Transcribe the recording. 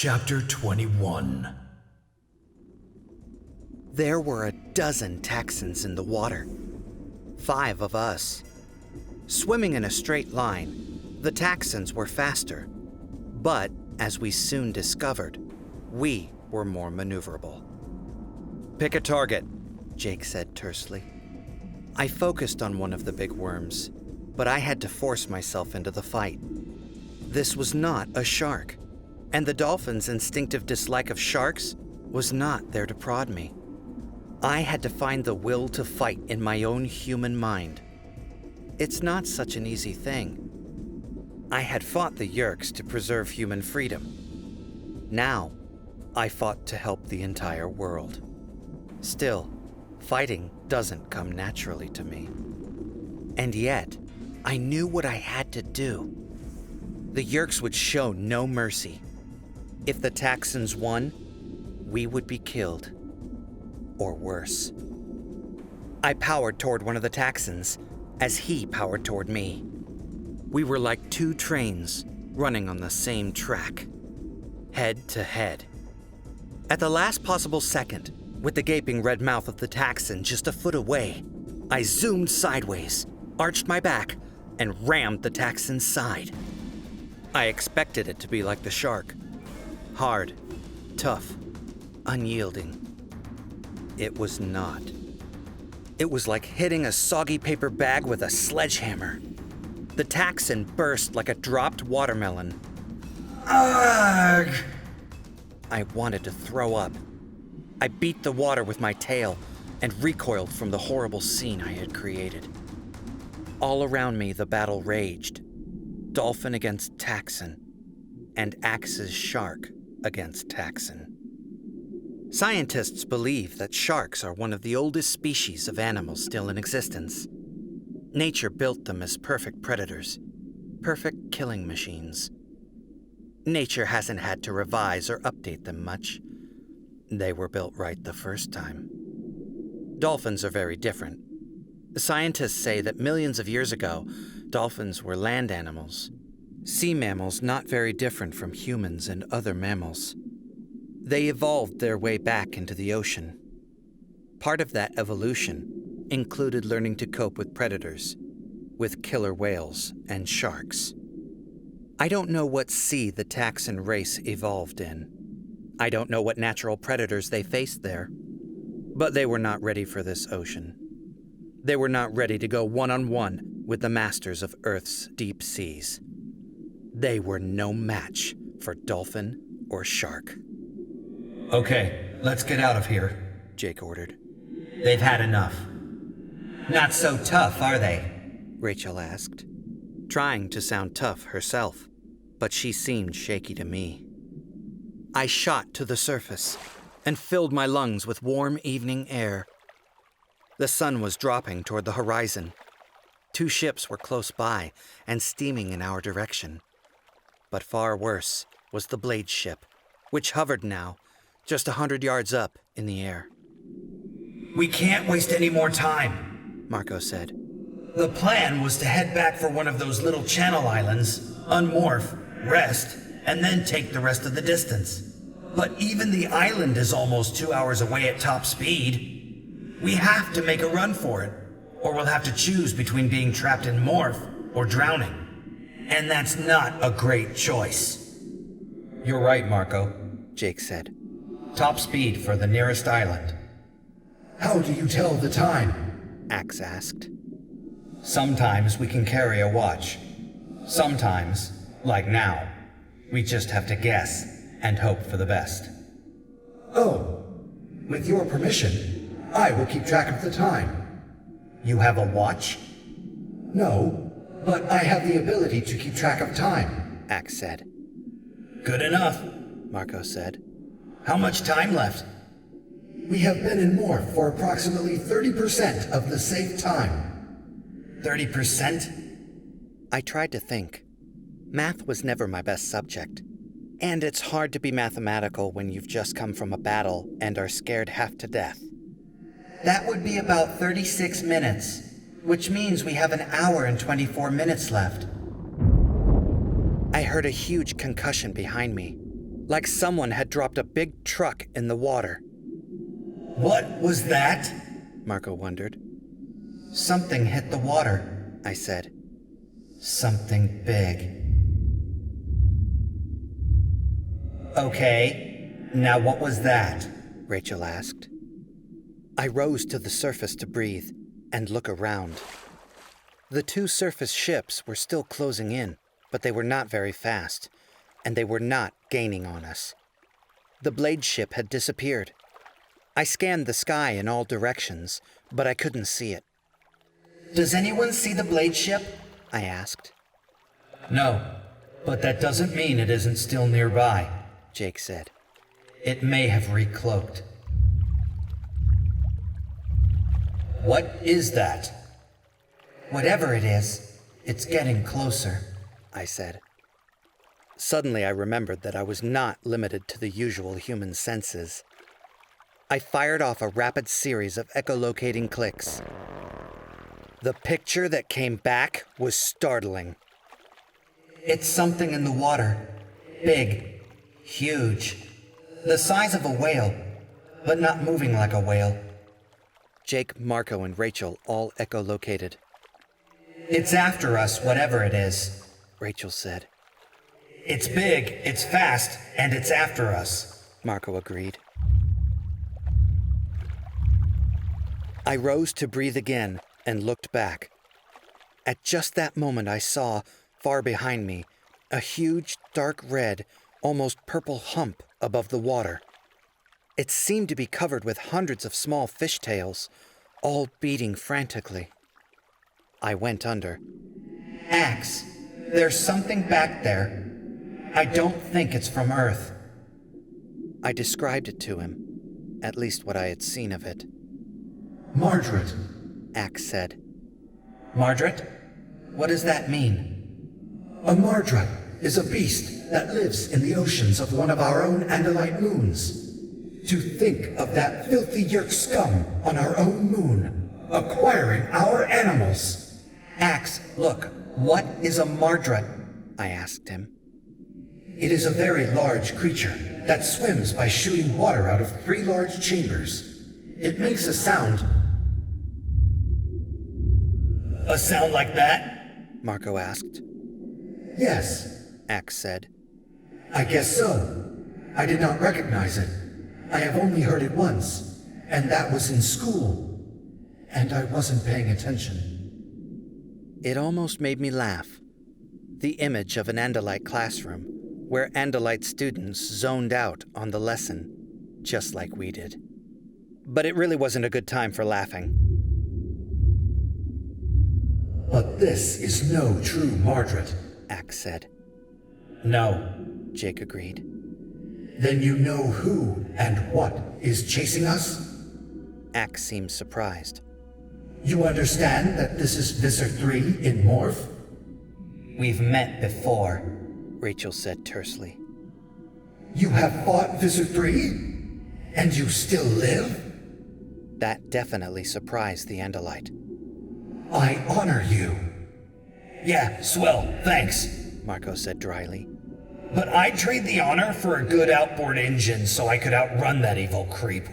Chapter 21. There were a dozen taxons in the water. 5 of us. Swimming in a straight line, the taxons were faster. But, as we soon discovered, we were more maneuverable. "Pick a target," Jake said tersely. I focused on one of the big worms, but I had to force myself into the fight. This was not a shark, and the dolphin's instinctive dislike of sharks was not there to prod me. I had to find the will to fight in my own human mind. It's not such an easy thing. I had fought the Yeerks to preserve human freedom. Now, I fought to help the entire world. Still, fighting doesn't come naturally to me. And yet, I knew what I had to do. The Yeerks would show no mercy. If the taxons won, we would be killed. Or worse. I powered toward one of the taxons as he powered toward me. We were like 2 trains running on the same track, head to head. At the last possible second, with the gaping red mouth of the taxon just a foot away, I zoomed sideways, arched my back, and rammed the taxon's side. I expected it to be like the shark. Hard, tough, unyielding. It was not. It was like hitting a soggy paper bag with a sledgehammer. The taxon burst like a dropped watermelon. Ugh! I wanted to throw up. I beat the water with my tail and recoiled from the horrible scene I had created. All around me, the battle raged. Dolphin against taxon, and Axe's shark against taxon. Scientists believe that sharks are one of the oldest species of animals still in existence. Nature built them as perfect predators, perfect killing machines. Nature hasn't had to revise or update them much. They were built right the first time. Dolphins are very different. Scientists say that millions of years ago, dolphins were land animals. Sea mammals not very different from humans and other mammals. They evolved their way back into the ocean. Part of that evolution included learning to cope with predators, with killer whales and sharks. I don't know what sea the taxon race evolved in. I don't know what natural predators they faced there. But they were not ready for this ocean. They were not ready to go one-on-one with the masters of Earth's deep seas. They were no match for dolphin or shark. Okay, let's get out of here, Jake ordered. They've had enough. Not so tough, are they? Rachel asked, trying to sound tough herself, but she seemed shaky to me. I shot to the surface and filled my lungs with warm evening air. The sun was dropping toward the horizon. 2 ships were close by and steaming in our direction. But far worse was the Blade ship, which hovered now just 100 yards up in the air. We can't waste any more time, Marco said. The plan was to head back for one of those little channel islands, unmorph, rest, and then take the rest of the distance. But even the island is almost 2 hours away at top speed. We have to make a run for it, or we'll have to choose between being trapped in morph or drowning. And that's not a great choice. You're right, Marco, Jake said. Top speed for the nearest island. How do you tell the time? Axe asked. Sometimes we can carry a watch. Sometimes, like now, we just have to guess and hope for the best. Oh, with your permission, I will keep track of the time. You have a watch? No, but I have the ability to keep track of time, Axe said. Good enough, Marco said. How much time left? We have been in morph for approximately 30% of the safe time. 30%? I tried to think. Math was never my best subject. And it's hard to be mathematical when you've just come from a battle and are scared half to death. That would be about 36 minutes, which means we have an hour and 24 minutes left. I heard a huge concussion behind me. like someone had dropped a big truck in the water. What was that? Marco wondered. Something hit the water, I said. Something big. Okay, now what was that? Rachel asked. I rose to the surface to breathe and look around. The two surface ships were still closing in, but they were not very fast, and they were not gaining on us. The blade ship had disappeared. I scanned the sky in all directions, but I couldn't see it. Does anyone see the blade ship? I asked. No, but that doesn't mean it isn't still nearby, Jake said. It may have recloaked. What is that? Whatever it is, it's getting closer, I said. Suddenly I remembered that I was not limited to the usual human senses. I fired off a rapid series of echolocating clicks. The picture that came back was startling. It's something in the water. Big. Huge. The size of a whale, but not moving like a whale. Jake, Marco, and Rachel all echolocated. It's after us, whatever it is, Rachel said. It's big, it's fast, and it's after us, Marco agreed. I rose to breathe again and looked back. At just that moment I saw, far behind me, a huge, dark red, almost purple hump above the water. It seemed to be covered with hundreds of small fishtails, all beating frantically. I went under. Axe, there's something back there. I don't think it's from Earth. I described it to him, at least what I had seen of it. Margreth, Axe said. Margreth? What does that mean? A Margreth is a beast that lives in the oceans of one of our own Andalite moons. To think of that filthy yerk scum on our own moon, acquiring our animals. Axe, look, what is a Margreth? I asked him. It is a very large creature that swims by shooting water out of 3 large chambers. It makes a sound. A sound like that? Marco asked. Yes, Axe said. I guess so. I did not recognize it. I have only heard it once, and that was in school. And I wasn't paying attention. It almost made me laugh. The image of an Andalite classroom, where Andalite students zoned out on the lesson, just like we did. But it really wasn't a good time for laughing. But this is no true Margreth, Axe said. No, Jake agreed. Then you know who and what is chasing us? Axe seemed surprised. You understand that this is Visser 3 in Morph? We've met before, Rachel said tersely. You have fought Visser 3? And you still live? That definitely surprised the Andalite. I honor you. Yeah, swell, thanks, Marco said dryly. But I'd trade the honor for a good outboard engine so I could outrun that evil creep.